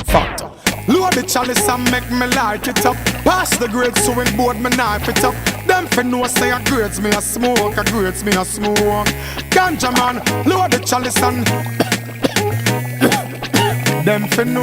Factor. Load the chalice and make me light it up. Pass the grades so when board me knife it up. Them for no say a grades me a smoke, a grades me a smoke. Ganja man, load the chalice and them for no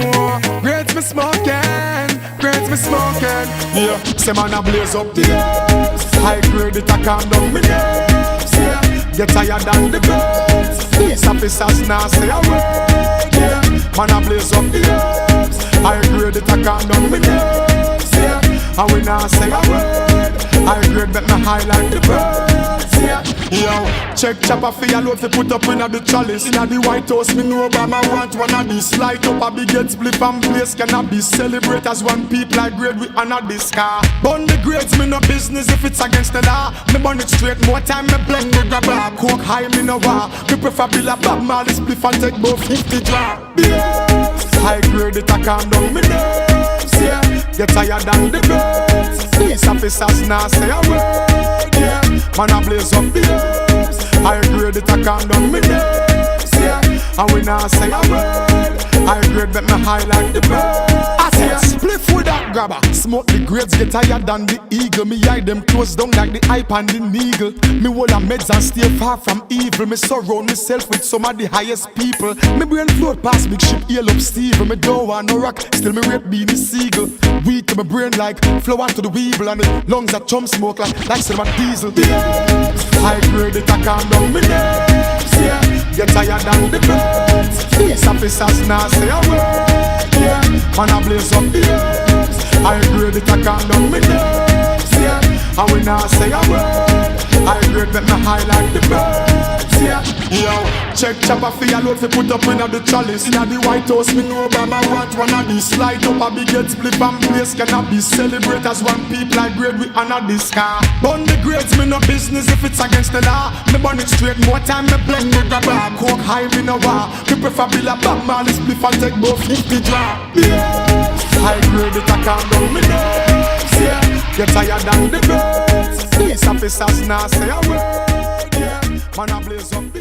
grades me smoking, grades me smoking. Yeah, say man a blaze up the herbs. High grade it a calm down me nerves. Yeah, get tired than the birds. These officers now say a word. Yeah, man a blaze up the herbs. High grade it a calm down me nerves. Yeah, and we now say a word. High grade make me high like the birds. Yeah, yo, check chopper for your load to put up in a the chalice. In a the White House, me know Obama want one of these. Light up a big get split and place cannot be celebrate as one people like grade we honor this car. Burn the grades, me no business if it's against the law. Me burn it straight, more time me blend the grabber. Coke high, me no war. Me prefer Bill a Bob Marley spliff and take both 50 drop. High grade it a calm down me nerves. Yeah, get tired than the birds. These officers now say a word. Yeah, man a blaze up the herbs. High grade it a calm down me nerves. Yeah, and we now say a word. High grade make me high like the birds. I say split with that grabber. Smoke the grades get higher than the eagle. Me hide them close down like the hype and the needle. Me hold a meds and stay far from evil. Me surround myself with some of the highest people. Me brain float past big ship, hail up Steve. Me don't want no rock, still me rate beanie seagull. Weed to my brain like flower to the weevil. And the lungs that chum smoke like some diesel. High grade it a calm down me nerves. Yeah, get tired than the birds. These officers now say a word. Yeah, man a blaze up the herbs. High grade it a calm down me nerves. Yeah, and we now say a word. High grade make me high like the birds. Yeah, yo, check chopper for your load to put up in a the chalice. In a the White House, me know Obama want one of these. Light up a big get split and place cannot be celebrate as one people like grade we honor this car. Burn the grades, me no business if it's against the law. Me burn it straight, more time me blend the grabber. Coke high, me no war. Me prefer Bill a Bob Marley spliff and take both 50 drop. Yeah, high grade it a calm down me nerves. Yeah, get tired than the birds. These officers now say a word. Yeah, man a blaze up the